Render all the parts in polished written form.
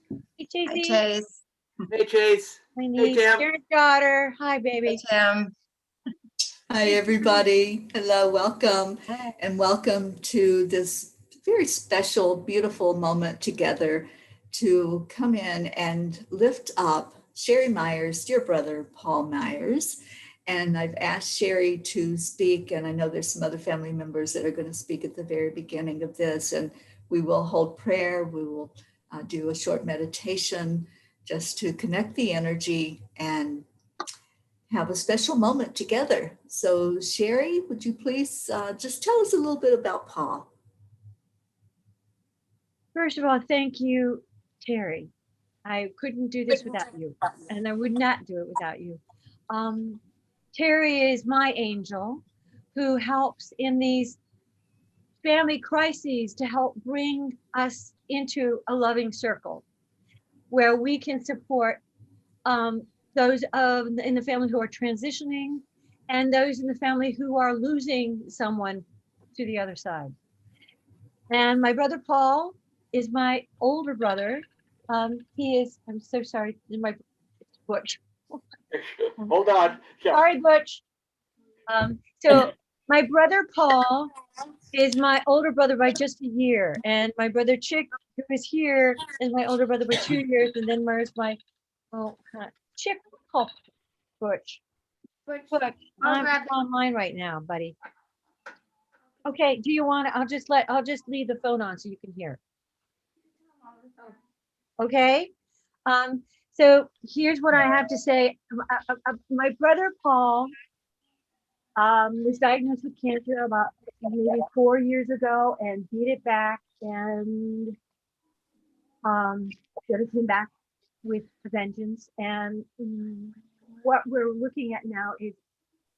Hey, Hi, Chasey. Chase. Hey, Chase. My Hey, niece, Tim. Karen's daughter. Hi, Hey, baby. Tim. Hi, everybody. Hello, welcome, Hi. and welcome to this very special, beautiful moment together to come in and lift up Sheri Myers, dear brother, Paul Myers. And I've asked Sheri to speak, and I know there's some other family members that are going to speak at the very beginning of this. And we will hold prayer. We will do a short meditation just to connect the energy and have a special moment together. So Sheri, would you please just tell us a little bit about Paul? First of all, thank you, Terry. I couldn't do this without you, and I would not do it without you. Um, Terry is my angel who helps in these family crises to help bring us into a loving circle where we can support those in the family who are transitioning and those in the family who are losing someone to the other side. And my brother Paul is my older brother. He is, I'm so sorry, my Butch. Hold on. Yeah. Sorry, Butch. So my brother Paul is my older brother by just a year. And my brother Chick, who is here, is my older brother by 2 years. And then there's my Chick Pop Butch. Butch, I'm online right now, buddy. Okay, do you want to, I'll just leave the phone on so you can hear. Okay. So here's what I have to say. My brother Paul was diagnosed with cancer about maybe 4 years ago and beat it back and came back with a vengeance. And what we're looking at now is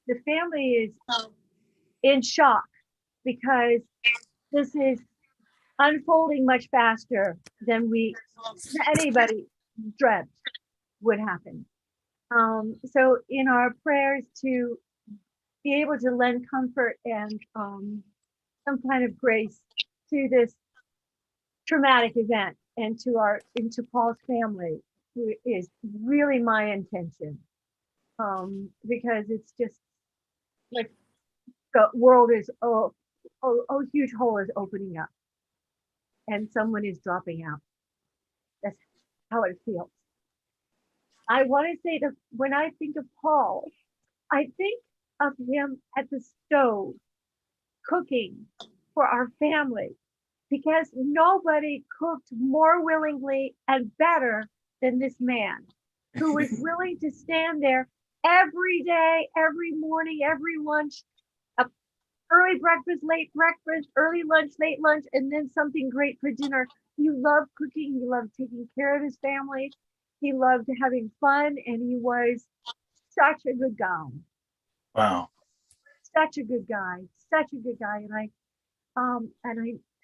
the family is in shock because this is unfolding much faster than anybody dreamt would happen. So in our prayers to be able to lend comfort and some kind of grace to this traumatic event and into Paul's family is really my intention. Because it's just like the world is a huge hole is opening up and someone is dropping out. That's how it feels. I want to say that when I think of Paul, I think of him at the stove cooking for our family because nobody cooked more willingly and better than this man who was willing to stand there every day, every morning, every lunch, early breakfast, late breakfast, early lunch, late lunch, and then something great for dinner. He loved cooking. He loved taking care of his family. He loved having fun, and he was such a good guy. Wow. Such a good guy. Such a good guy.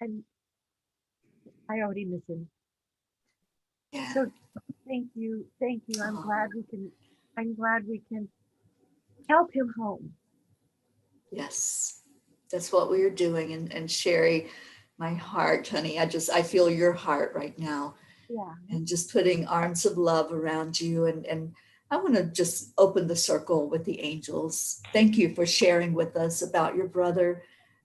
And I already miss him. Yeah. So thank you. Thank you. I'm glad we can help him home. Yes, that's what we are doing. And Sheri, my heart, honey, I feel your heart right now. Yeah. And just putting arms of love around you. And I want to just open the circle with the angels. Thank you for sharing with us about your brother.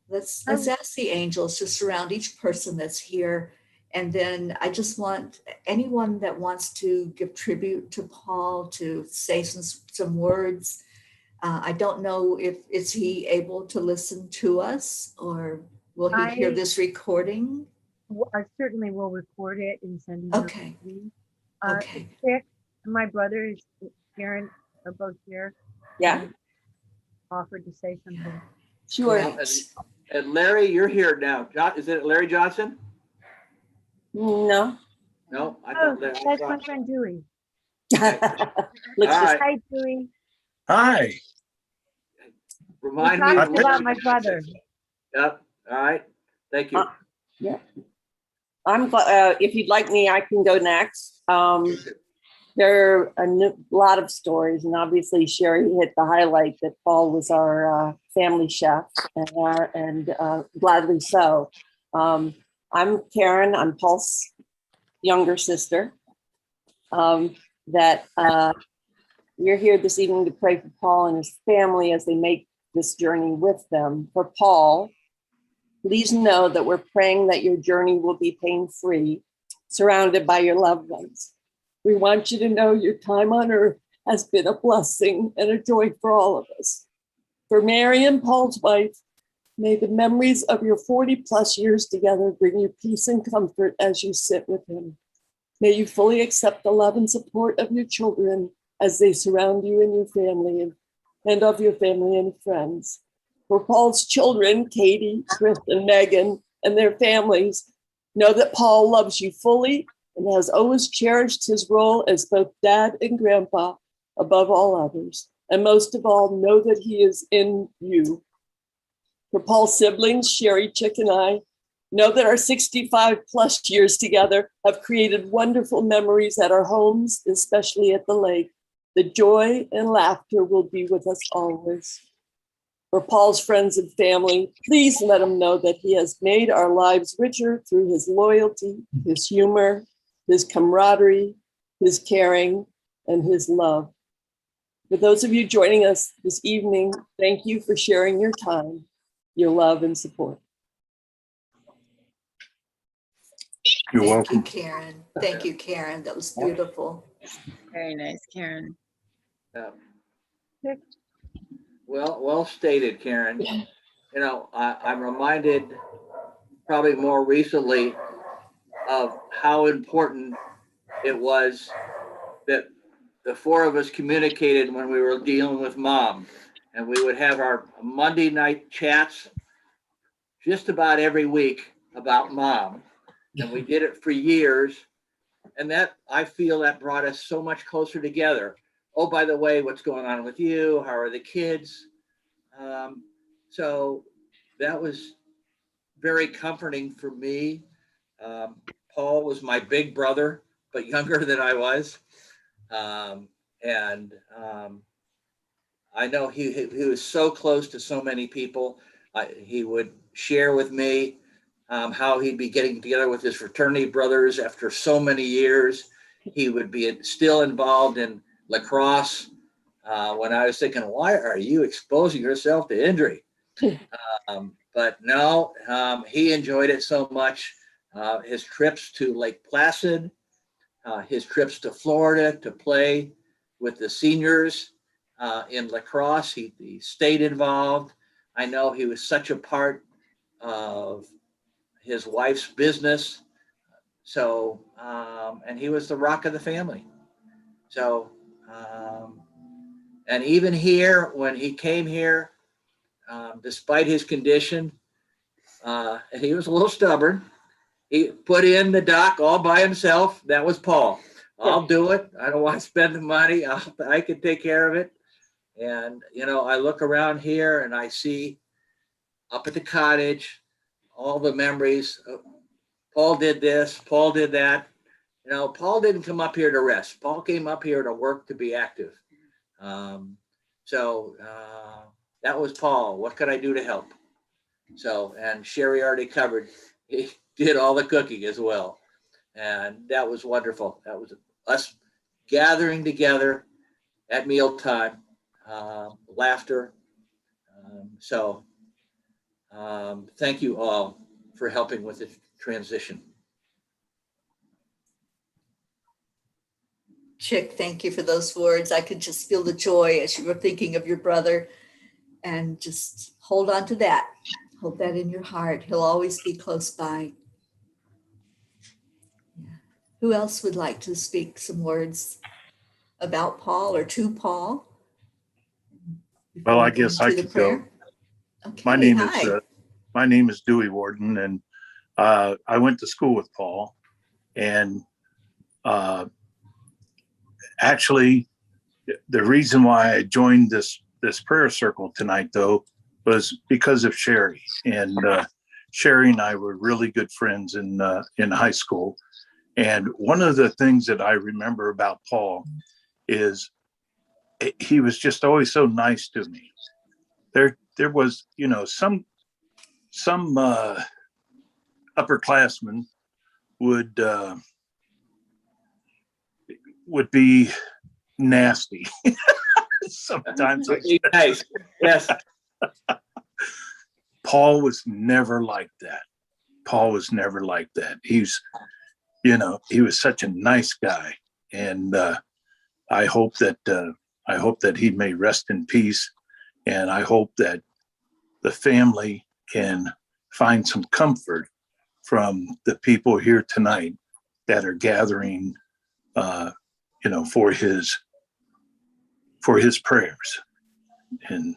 Let's ask the angels to surround each person that's here. And then I just want anyone that wants to give tribute to Paul to say some words. I don't know if is he able to listen to us or will he hear this recording? I certainly will record it and send it. Okay. Okay. Chick, my brother is Karen are both here. Yeah. Offered to say something. Sure. And Larry, you're here now. Is it Larry Johnson? No. No, That's my friend Dewey. Hi, Dewey. Hi. Remind me about my brother. Yep. All right. Thank you. Yeah. I'm glad. If you'd like me, I can go next. There are a lot of stories, and obviously Sheri hit the highlight that Paul was our family chef, and gladly so. I'm Karen. I'm Paul's younger sister. that you're here this evening to pray for Paul and his family as they make this journey with them. For Paul, please know that we're praying that your journey will be pain-free, surrounded by your loved ones. We want you to know your time on earth has been a blessing and a joy for all of us. For Mary and Paul's wife, may the memories of your 40 plus years together bring you peace and comfort as you sit with him. May you fully accept the love and support of your children as they surround you and your family and of your family and friends. For Paul's children, Katie, Chris, and Megan, and their families, know that Paul loves you fully and has always cherished his role as both dad and grandpa above all others. And most of all, know that he is in you. For Paul's siblings, Sheri, Chick, and I, know that our 65 plus years together have created wonderful memories at our homes, especially at the lake. The joy and laughter will be with us always. For Paul's friends and family, please let him know that he has made our lives richer through his loyalty, his humor, his camaraderie, his caring, and his love. For those of you joining us this evening, thank you for sharing your time, your love, and support. You're Thank welcome. you, Karen. Thank you, Karen. That was beautiful. Very nice, Karen. Yeah. Well stated, Karen. You know, I'm reminded probably more recently of how important it was that the four of us communicated when we were dealing with mom. And we would have our Monday night chats just about every week about mom. And we did it for years. And that, I feel, that brought us so much closer together. Oh, by the way, what's going on with you? How are the kids? So that was very comforting for me. Paul was my big brother, but younger than I was. And I know he was so close to so many people. He would share with me how he'd be getting together with his fraternity brothers after so many years. He would be still involved in lacrosse when I was thinking, why are you exposing yourself to injury? But no, he enjoyed it so much. His trips to Lake Placid, his trips to Florida to play with the seniors in lacrosse, he stayed involved. I know he was such a part of his wife's business. So, and he was the rock of the family. So, and even here, when he came here, despite his condition, and he was a little stubborn, he put in the dock all by himself. That was Paul. I'll do it. I don't want to spend the money. I can take care of it. And, you know, I look around here and I see up at the cottage, all the memories. Paul did this, Paul did that. You know, Paul didn't come up here to rest. Paul came up here to work, to be active. So that was Paul. What could I do to help? So, and Sheri already covered, he did all the cooking as well. And that was wonderful. That was us gathering together at mealtime, laughter. So thank you all for helping with the transition. Chick, thank you for those words. I could just feel the joy as you were thinking of your brother, and just hold on to that. Hold that in your heart. He'll always be close by. Yeah. Who else would like to speak some words about Paul or to Paul? Well, I guess I could go. Okay, My name hi. my name is Dewey Warden, and I went to school with Paul. And actually, the reason why I joined this prayer circle tonight, though, was because of Sheri. And Sheri and I were really good friends in high school. And one of the things that I remember about Paul is he was just always so nice to me. There was, you know, some upperclassmen would would be nasty. Sometimes Nice. Yes. Paul was never like that. Paul was never like that. He was such a nice guy, and I hope that he may rest in peace, and I hope that the family can find some comfort from the people here tonight that are gathering, for his prayers. And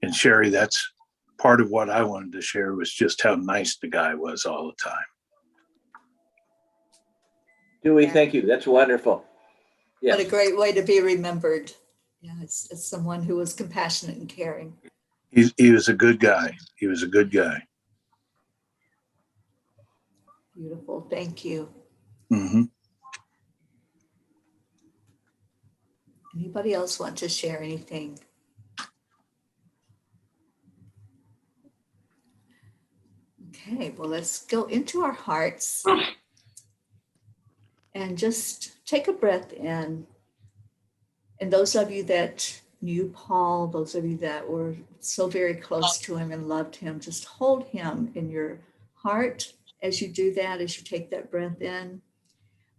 Sheri, that's part of what I wanted to share, was just how nice the guy was all the time. Dewey, thank you. That's wonderful. What a Yes. great way to be remembered. Yeah, it's someone who was compassionate and caring. He was a good guy. He was a good guy. Beautiful. Thank you. Mm-hmm. Anybody else want to share anything? Okay, well, let's go into our hearts and just take a breath in. And those of you that knew Paul, those of you that were so very close to him and loved him, just hold him in your heart as you do that, as you take that breath in.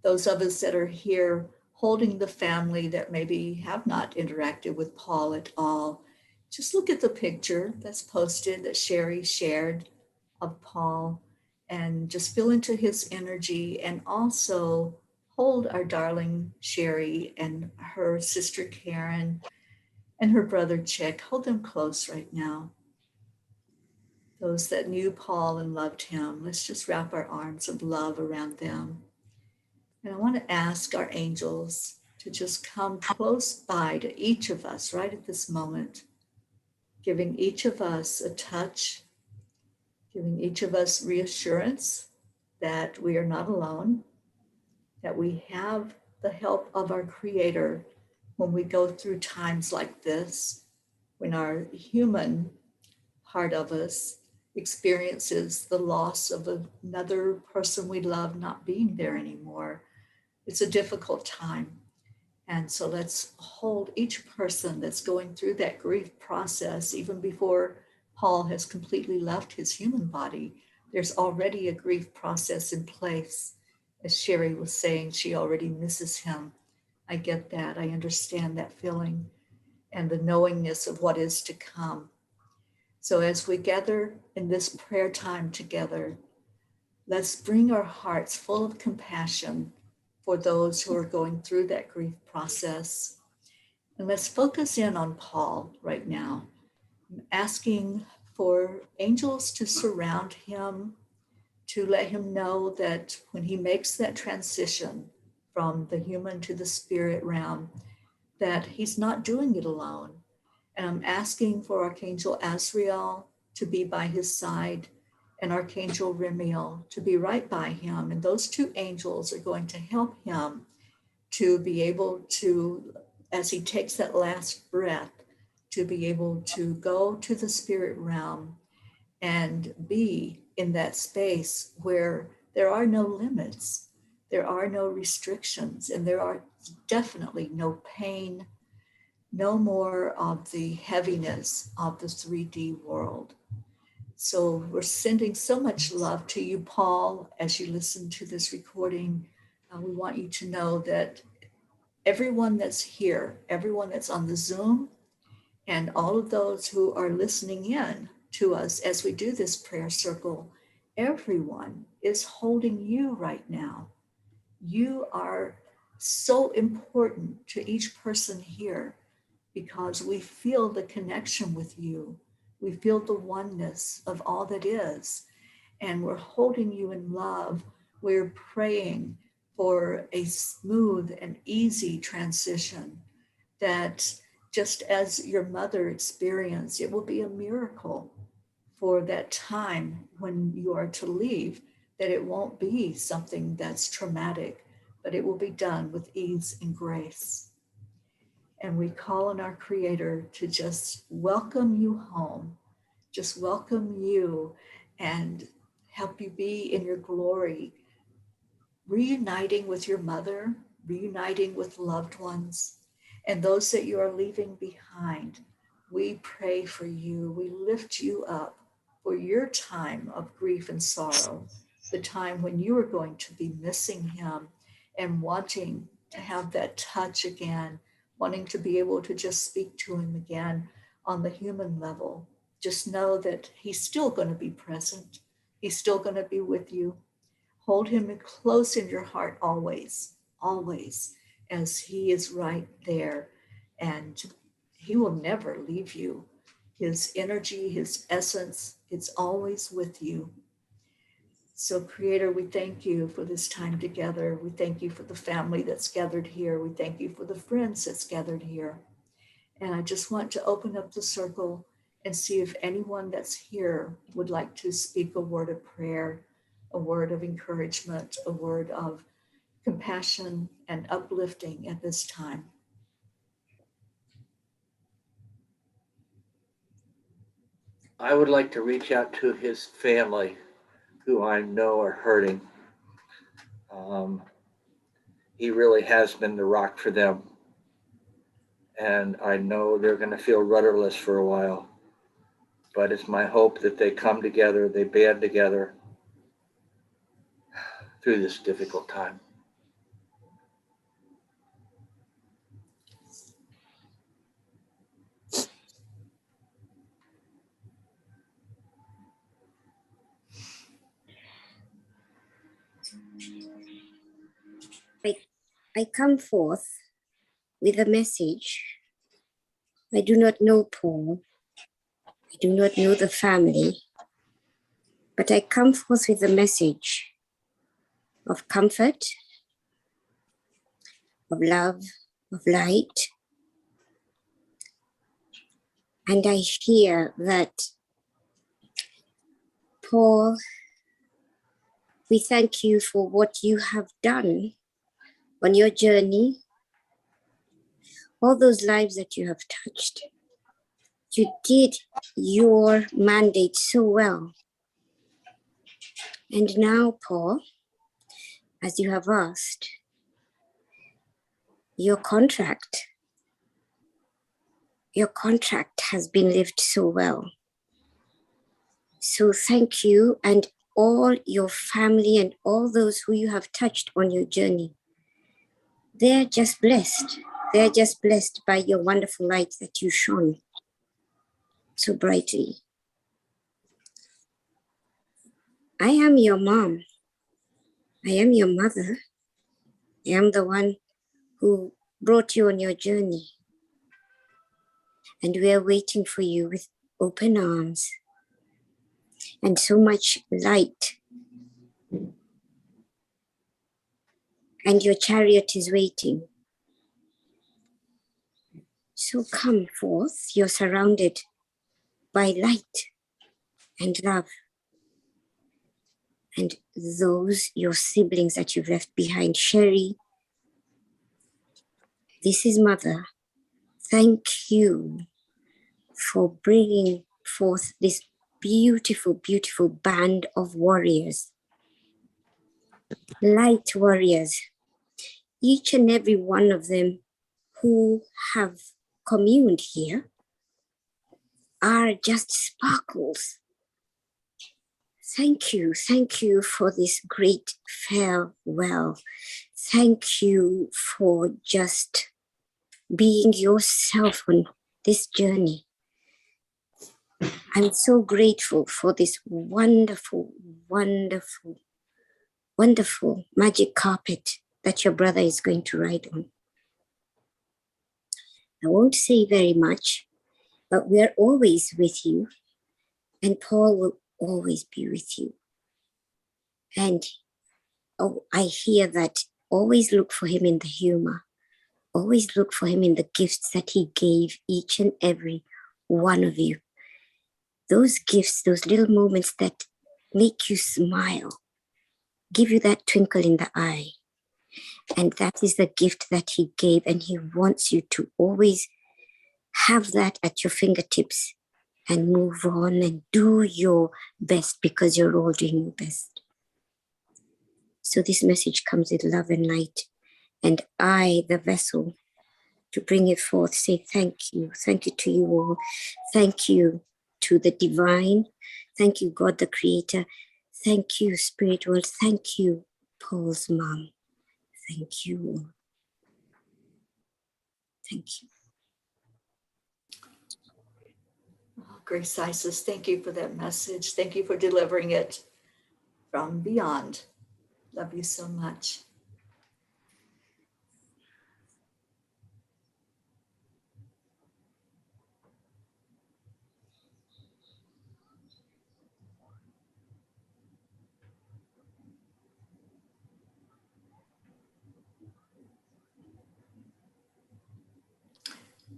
Those of us that are here holding the family that maybe have not interacted with Paul at all, just look at the picture that's posted that Sheri shared of Paul and just feel into his energy, and also hold our darling Sheri and her sister Karen and her brother Chick. Hold them close right now. Those that knew Paul and loved him, let's just wrap our arms of love around them. And I want to ask our angels to just come close by to each of us right at this moment, giving each of us a touch, giving each of us reassurance that we are not alone, that we have the help of our Creator when we go through times like this, when our human part of us experiences the loss of another person we love not being there anymore. It's a difficult time. And so let's hold each person that's going through that grief process, even before Paul has completely left his human body. There's already a grief process in place. As Sheri was saying, she already misses him. I get that. I understand that feeling and the knowingness of what is to come. So as we gather in this prayer time together, let's bring our hearts full of compassion for those who are going through that grief process. And let's focus in on Paul right now, asking for angels to surround him, to let him know that when he makes that transition from the human to the spirit realm, that he's not doing it alone. And I'm asking for Archangel Azrael to be by his side and Archangel Remiel to be right by him. And those two angels are going to help him to be able to, as he takes that last breath, to be able to go to the spirit realm and be in that space where there are no limits, there are no restrictions, and there are definitely no pain, no more of the heaviness of the 3D world. So we're sending so much love to you, Paul, as you listen to this recording. We want you to know that everyone that's here, everyone that's on the Zoom, and all of those who are listening in to us as we do this prayer circle, everyone is holding you right now. You are so important to each person here because we feel the connection with you. We feel the oneness of all that is, and we're holding you in love. We're praying for a smooth and easy transition, that just as your mother experienced, it will be a miracle for that time when you are to leave, that it won't be something that's traumatic, but it will be done with ease and grace. And we call on our Creator to just welcome you home, just welcome you and help you be in your glory, reuniting with your mother, reuniting with loved ones, and those that you are leaving behind. We pray for you. We lift you up for your time of grief and sorrow, the time when you are going to be missing him and wanting to have that touch again, wanting to be able to just speak to him again on the human level. Just know that he's still going to be present. He's still going to be with you. Hold him close in your heart always, always, as he is right there. And he will never leave you. His energy, his essence, it's always with you. So, Creator, we thank you for this time together. We thank you for the family that's gathered here. We thank you for the friends that's gathered here. And I just want to open up the circle and see if anyone that's here would like to speak a word of prayer, a word of encouragement, a word of compassion and uplifting at this time. I would like to reach out to his family, who I know are hurting. He really has been the rock for them. And I know they're going to feel rudderless for a while. But it's my hope that they come together, they band together through this difficult time. I come forth with a message. I do not know Paul. I do not know the family. But I come forth with a message of comfort, of love, of light. And I hear that, Paul, we thank you for what you have done on your journey, all those lives that you have touched. You did your mandate so well. And now, Paul, as you have asked, your contract has been lived so well. So thank you, and all your family and all those who you have touched on your journey. They're just blessed. They're just blessed by your wonderful light that you shone so brightly. I am your mom. I am your mother. I am the one who brought you on your journey. And we are waiting for you with open arms and so much light. And your chariot is waiting. So come forth. You're surrounded by light and love. And those, your siblings that you've left behind. Sheri, this is Mother. Thank you for bringing forth this beautiful, beautiful band of warriors. Light warriors. Each and every one of them who have communed here are just sparkles. Thank you for this great farewell. Thank you for just being yourself on this journey. I'm so grateful for this wonderful, wonderful, wonderful magic carpet that your brother is going to ride on. I won't say very much, but we're always with you, and Paul will always be with you. And I hear that always look for him in the humor. Always look for him in the gifts that he gave each and every one of you. Those gifts, those little moments that make you smile, give you that twinkle in the eye. And that is the gift that he gave, and he wants you to always have that at your fingertips and move on and do your best, because you're all doing your best. So this message comes with love and light. And I, the vessel, to bring it forth, say thank you. Thank you to you all. Thank you to the divine. Thank you, God, the creator. Thank you, spirit world. Thank you, Paul's mom. Thank you all. Thank you. Oh, Grace Isis, thank you for that message. Thank you for delivering it from beyond. Love you so much.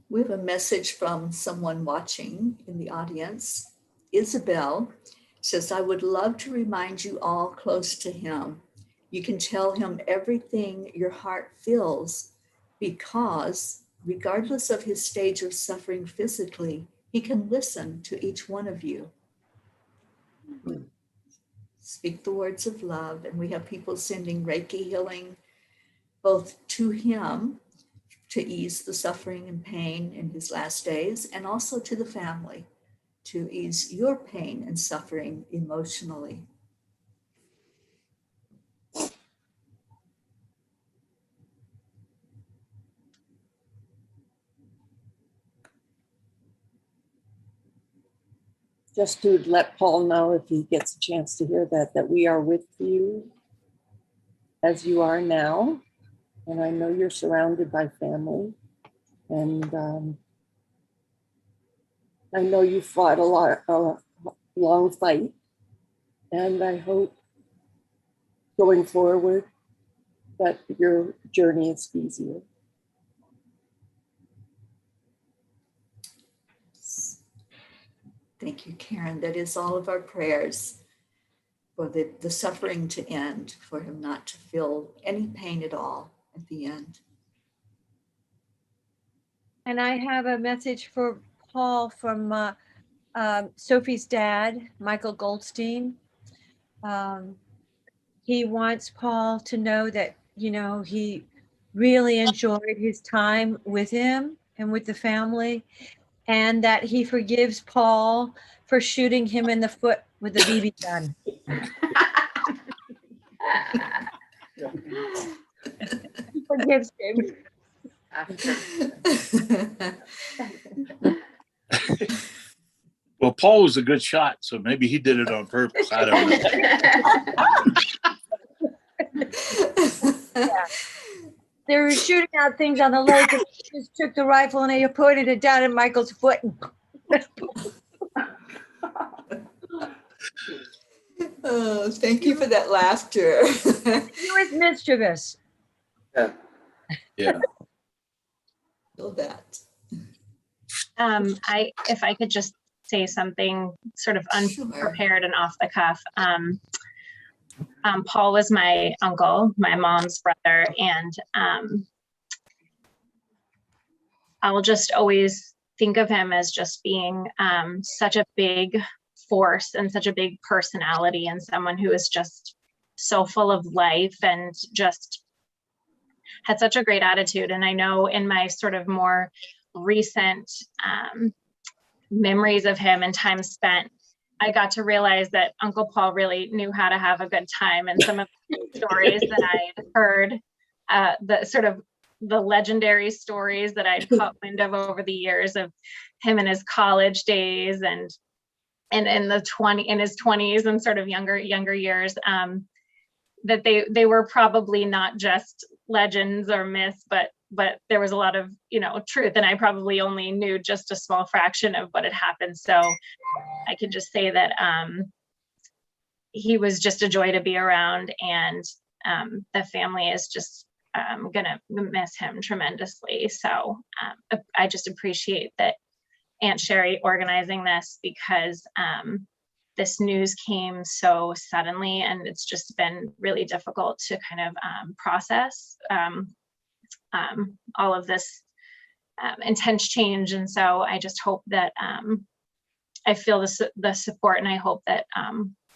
We have a message from someone watching in the audience. Isabel says, I would love to remind you all close to him. You can tell him everything your heart feels because regardless of his stage of suffering physically, he can listen to each one of you. Speak the words of love. And we have people sending Reiki healing both to him to ease the suffering and pain in his last days, and also to the family to ease your pain and suffering emotionally. Just to let Paul know, if he gets a chance to hear that, that we are with you as you are now. And I know you're surrounded by family. And I know you fought a long fight. And I hope going forward that your journey is easier. Thank you, Karen. That is all of our prayers for the suffering to end, for him not to feel any pain at all at the end. And I have a message for Paul from Sophie's dad, Michael Goldstein. He wants Paul to know that, he really enjoyed his time with him and with the family, and that he forgives Paul for shooting him in the foot with a BB gun. He forgives him. Well, Paul was a good shot, so maybe he did it on purpose. I don't know. Yeah. They were shooting out things on the lake, and he just took the rifle and he pointed it down at Michael's foot. Oh, thank you for that laughter. He was mischievous. Yeah. Feel that. If I could just say something sort of Sure. unprepared and off the cuff. Paul was my uncle, my mom's brother, and I will just always think of him as just being such a big force and such a big personality, and someone who is just so full of life and just had such a great attitude. And I know in my sort of more recent memories of him and time spent, I got to realize that Uncle Paul really knew how to have a good time. And some of the stories that I'd heard, the legendary stories that I'd caught wind of over the years of him in his college days and in his 20s and sort of younger years, that they were probably not just legends or myths, but there was a lot of, truth. And I probably only knew just a small fraction of what had happened. So I can just say that he was just a joy to be around, and the family is just gonna miss him tremendously. So I just appreciate that Aunt Sheri organizing this, because this news came so suddenly, and it's just been really difficult to kind of process all of this intense change. And so I just hope that I feel the support, and I hope that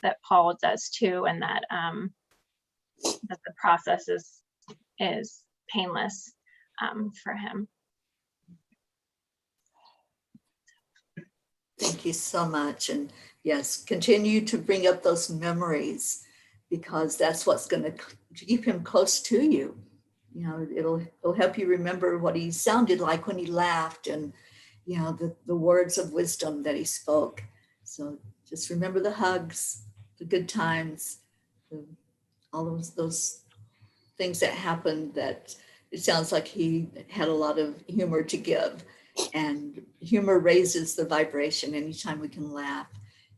that Paul does too, and that that the process is painless for him. Thank you so much. And yes, continue to bring up those memories, because that's what's going to keep him close to you. You know, it'll help you remember what he sounded like when he laughed, and, you know, the words of wisdom that he spoke. So just remember the hugs, the good times, all those things that happened, that it sounds like he had a lot of humor to give, and humor raises the vibration anytime we can laugh.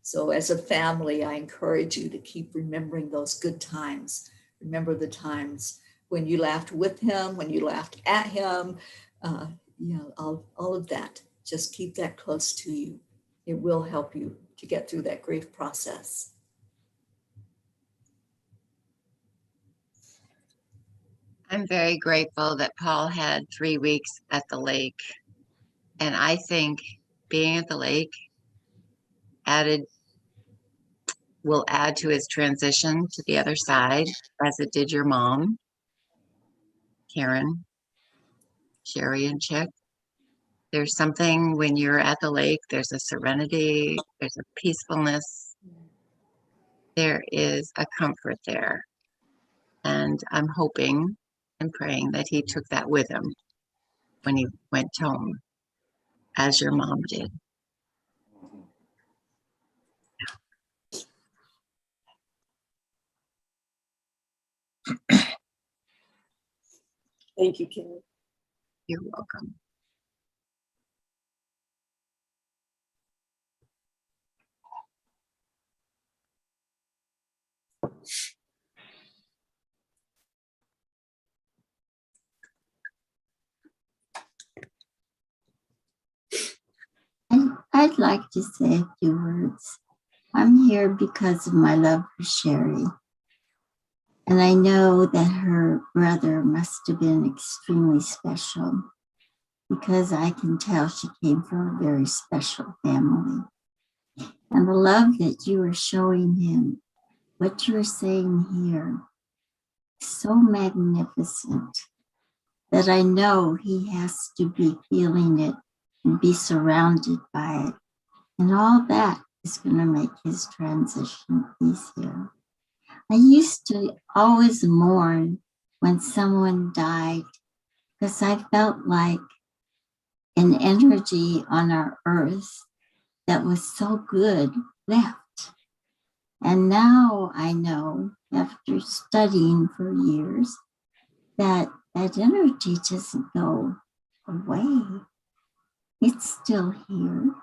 So as a family, I encourage you to keep remembering those good times. Remember the times when you laughed with him, when you laughed at him, you know, all of that. Just keep that close to you. It will help you to get through that grief process. I'm very grateful that Paul had 3 weeks at the lake. And I think being at the lake will add to his transition to the other side, as it did your mom, Karen, Sheri, and Chick. There's something when you're at the lake, there's a serenity, there's a peacefulness, there is a comfort there. And I'm hoping and praying that he took that with him when he went home, as your mom did. Thank you, Karen. You're welcome. I'd like to say a few words. I'm here because of my love for Sheri. And I know that her brother must have been extremely special, because I can tell she came from a very special family. And the love that you are showing him, what you're saying here, is so magnificent that I know he has to be feeling it and be surrounded by it. And all that is going to make his transition easier. I used to always mourn when someone died, because I felt like an energy on our earth that was so good left. And now I know, after studying for years, that that energy doesn't go away. It's still here.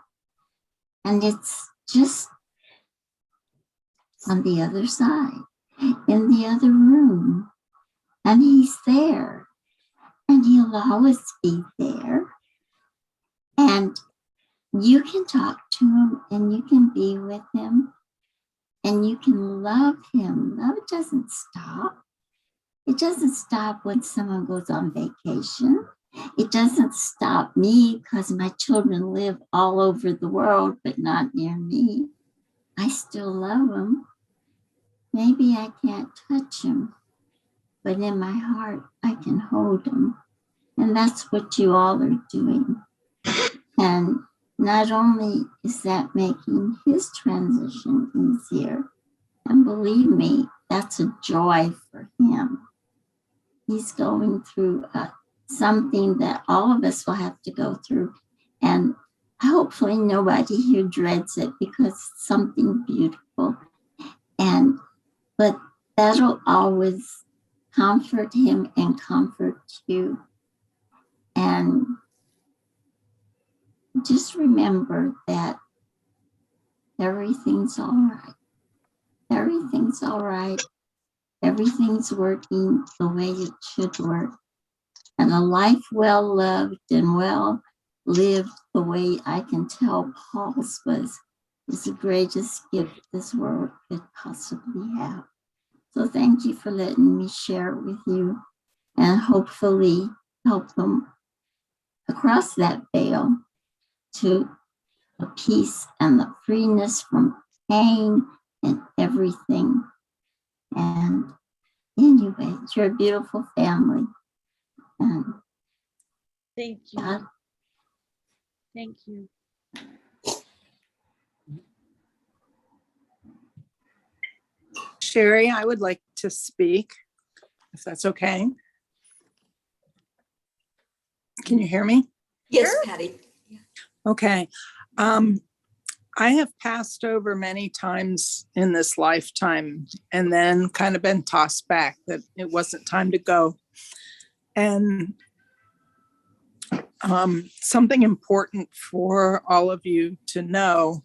And it's just on the other side, in the other room. And he's there. And he'll always be there. And you can talk to him, and you can be with him, and you can love him. Love doesn't stop. It doesn't stop when someone goes on vacation. It doesn't stop me because my children live all over the world, but not near me. I still love them. Maybe I can't touch them, but in my heart, I can hold them. And that's what you all are doing. And not only is that making his transition easier, and believe me, that's a joy for him. He's going through something that all of us will have to go through. And hopefully nobody here dreads it, because it's something beautiful. But that'll always comfort him and comfort you. And just remember that everything's all right. Everything's all right. Everything's working the way it should work. And a life well loved and well lived, the way I can tell Paul's was, is the greatest gift this world could possibly have. So thank you for letting me share it with you, and hopefully help them across that veil to the peace and the freeness from pain and everything. And anyway, you're a beautiful family. And Thank you. God, Thank you. Sheri, I would like to speak, if that's okay. Can you hear me? Yes, Sure. Patty. Okay. I have passed over many times in this lifetime and then kind of been tossed back that it wasn't time to go. And something important for all of you to know,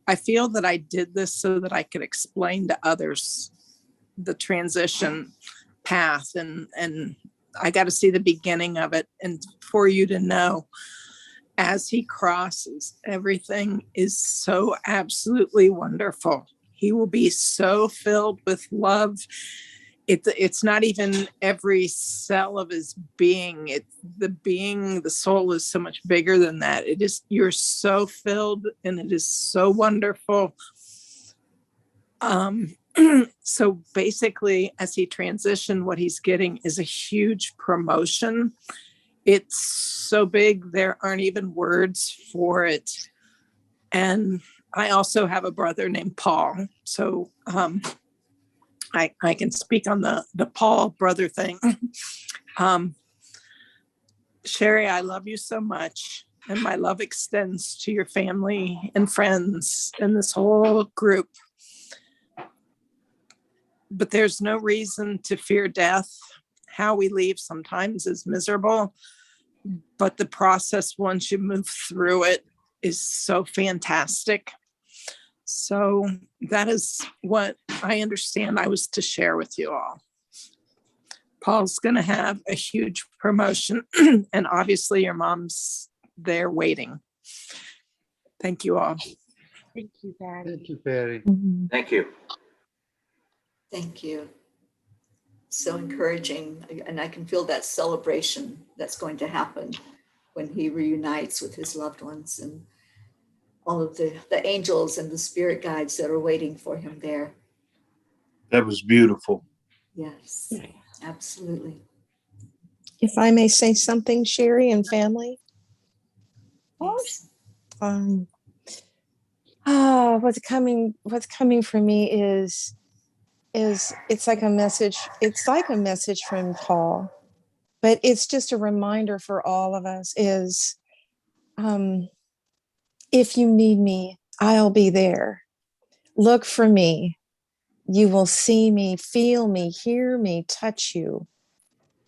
I feel that I did this so that I could explain to others the transition path, and I got to see the beginning of it. And for you to know, as he crosses, everything is so absolutely wonderful. He will be so filled with love. It's not even every cell of his being. The soul is so much bigger than that. It is, you're so filled and it is so wonderful. So basically, as he transitioned, what he's getting is a huge promotion. It's so big, there aren't even words for it. And I also have a brother named Paul. So I can speak on the Paul brother thing. Sheri, I love you so much. And my love extends to your family and friends and this whole group. But there's no reason to fear death. How we leave sometimes is miserable, but the process, once you move through it, is so fantastic. So that is what I understand I was to share with you all. Paul's going to have a huge promotion, and obviously your mom's there waiting. Thank you all. Thank you, Patty. Thank you, Patty. Thank you. Thank you. So encouraging. And I can feel that celebration that's going to happen when he reunites with his loved ones and all of the angels and the spirit guides that are waiting for him there. That was beautiful. Yes, absolutely. If I may say something, Sheri and family. Yes. What's coming for me is it's like a message. It's like a message from Paul, but it's just a reminder for all of us is, if you need me, I'll be there. Look for me. You will see me, feel me, hear me, touch you.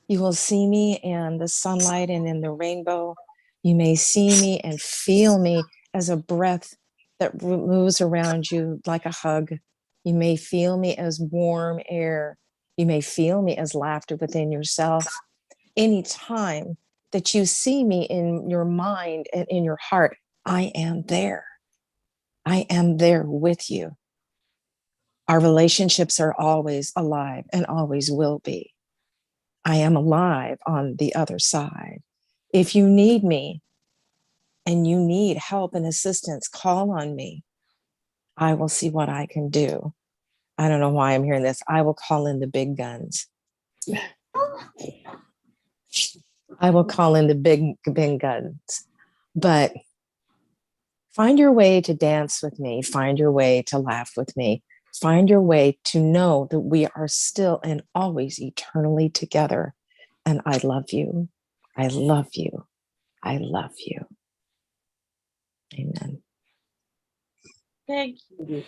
You will see me in the sunlight and in the rainbow. You may see me and feel me as a breath that moves around you like a hug. You may feel me as warm air. You may feel me as laughter within yourself. Anytime that you see me in your mind and in your heart, I am there. I am there with you. Our relationships are always alive and always will be. I am alive on the other side. If you need me and you need help and assistance, call on me. I will see what I can do. I don't know why I'm hearing this. I will call in the big guns. I will call in the big guns. But find your way to dance with me. Find your way to laugh with me. Find your way to know that we are still and always eternally together. And I love you. I love you. I love you. Amen. Thank you.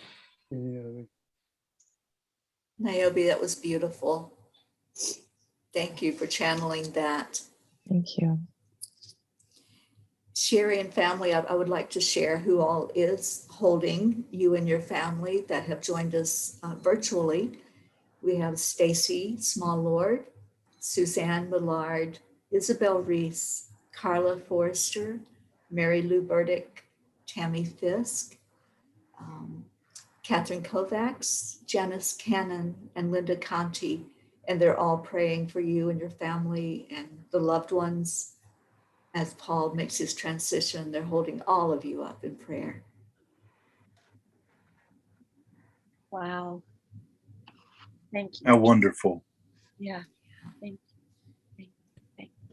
Niobe, that was beautiful. Thank you for channeling that. Thank you. Sheri and family, I would like to share who all is holding you and your family that have joined us virtually. We have Stacy Small-Lord, Suzanne Millard, Isabel Reese, Carla Forrester, Mary Lou Burdick, Tammy Fisk, Catherine Kovacs, Janice Cannon, and Linda Conti. And they're all praying for you and your family and the loved ones. As Paul makes his transition, they're holding all of you up in prayer. Wow. Thank you. How wonderful. Yeah. Thank you. Thank you.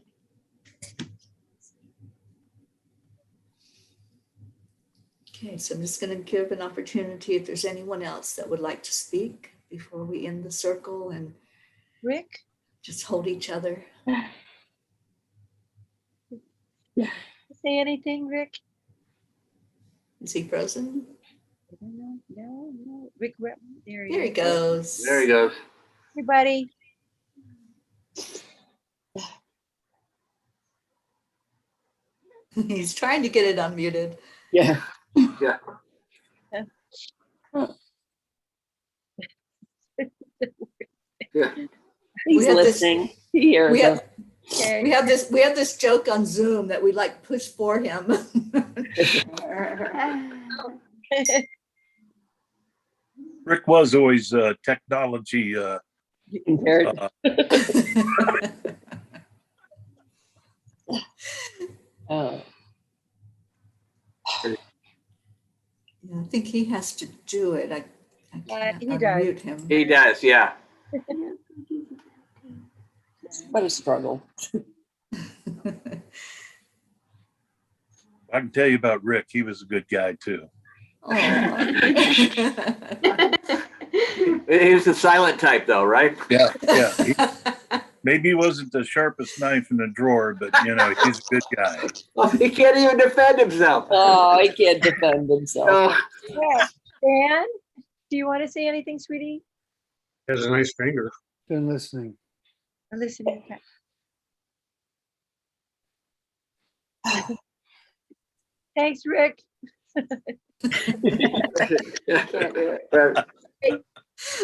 Okay, so I'm just going to give an opportunity if there's anyone else that would like to speak before we end the circle and Rick? just hold each other. Say anything, Rick? Is he frozen? I don't know. No. Rick, there There he is. goes. There he goes. Hey, buddy. He's trying to get it unmuted. Yeah. Yeah. Yeah. He's We have this- listening. He hears We us. have, we have this joke on Zoom that we like push for him. Rick was always technology. Compared. Oh. Yeah, I think he has to do it. I can't he does. unmute him. He does, yeah. What a struggle. I can tell you about Rick. He was a good guy too. Aw. He was the silent type though, right? Yeah. Maybe he wasn't the sharpest knife in the drawer, but you know, he's a good guy. Oh, he can't even defend himself. Oh, he can't defend himself. Oh, Yeah. Dan, do you want to say anything, sweetie? Has a nice finger. Been listening. I'm listening. Thanks, Rick.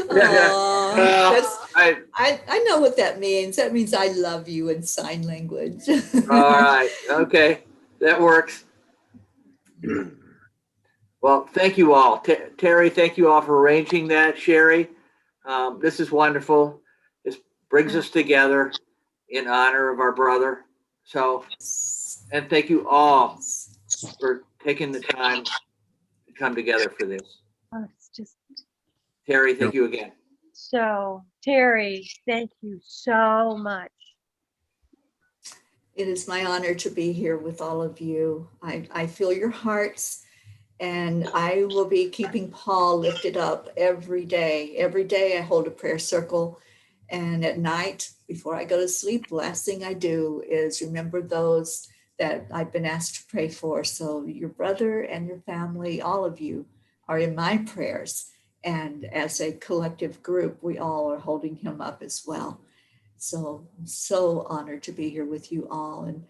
Aw, that's- I- I know what that means. That means I love you in sign language. all right, okay, that works. Well, thank you all. Terry, thank you all for arranging that. Sheri, this is wonderful. This brings us together in honor of our brother. So, and thank you all for taking the time to come together for this. Oh, it's just Terry, thank you again. so, Terry, thank you so much. It is my honor to be here with all of you. I feel your hearts, and I will be keeping Paul lifted up every day. Every day I hold a prayer circle, and at night before I go to sleep, the last thing I do is remember those that I've been asked to pray for. So your brother and your family, all of you are in my prayers. And as a collective group, we all are holding him up as well. So I'm so honored to be here with you all. And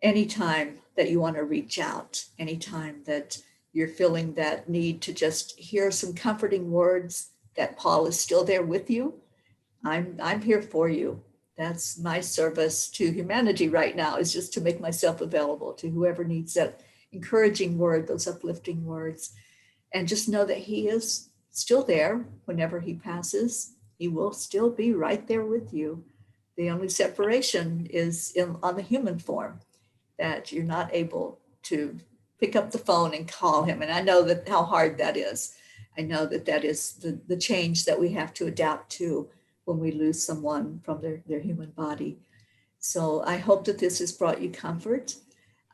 anytime that you want to reach out, anytime that you're feeling that need to just hear some comforting words that Paul is still there with you, I'm here for you. That's my service to humanity right now, is just to make myself available to whoever needs that encouraging word, those uplifting words. And just know that he is still there whenever he passes. He will still be right there with you. The only separation is on the human form, that you're not able to pick up the phone and call him. And I know that how hard that is. I know that that is the change that we have to adapt to when we lose someone from their human body. So I hope that this has brought you comfort.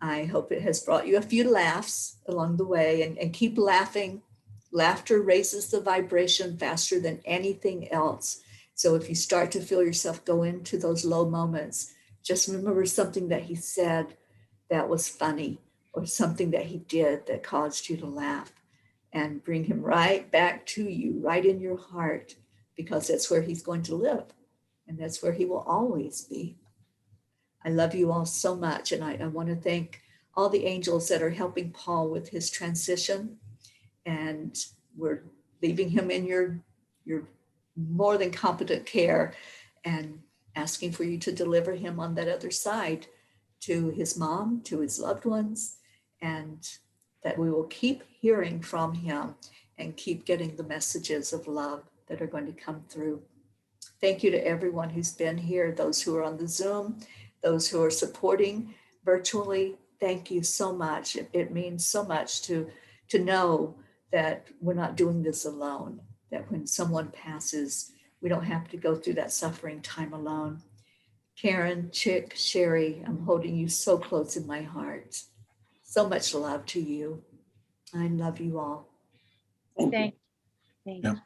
I hope it has brought you a few laughs along the way, and keep laughing. Laughter raises the vibration faster than anything else. So if you start to feel yourself go into those low moments, just remember something that he said that was funny, or something that he did that caused you to laugh, and bring him right back to you, right in your heart, because that's where he's going to live, and that's where he will always be. I love you all so much, and I want to thank all the angels that are helping Paul with his transition, and we're leaving him in your more than competent care, and asking for you to deliver him on that other side to his mom, to his loved ones, and that we will keep hearing from him and keep getting the messages of love that are going to come through. Thank you to everyone who's been here, those who are on the Zoom, those who are supporting virtually. Thank you so much. It means so much to know that we're not doing this alone, that when someone passes, we don't have to go through that suffering time alone. Karen, Chick, Sheri, I'm holding you so close in my heart. So much love to you. I love you all. Thank Thank Yep. you.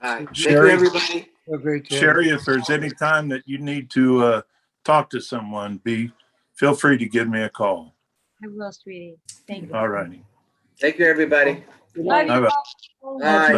All right. Thank you, Sheri, everybody. Have a great day. Sheri, if there's any time that you need to talk to someone, feel free to give me a call. I will, sweetie. Thank you. All righty. Take care, everybody. Good Love night. you Bye-bye. all. Bye.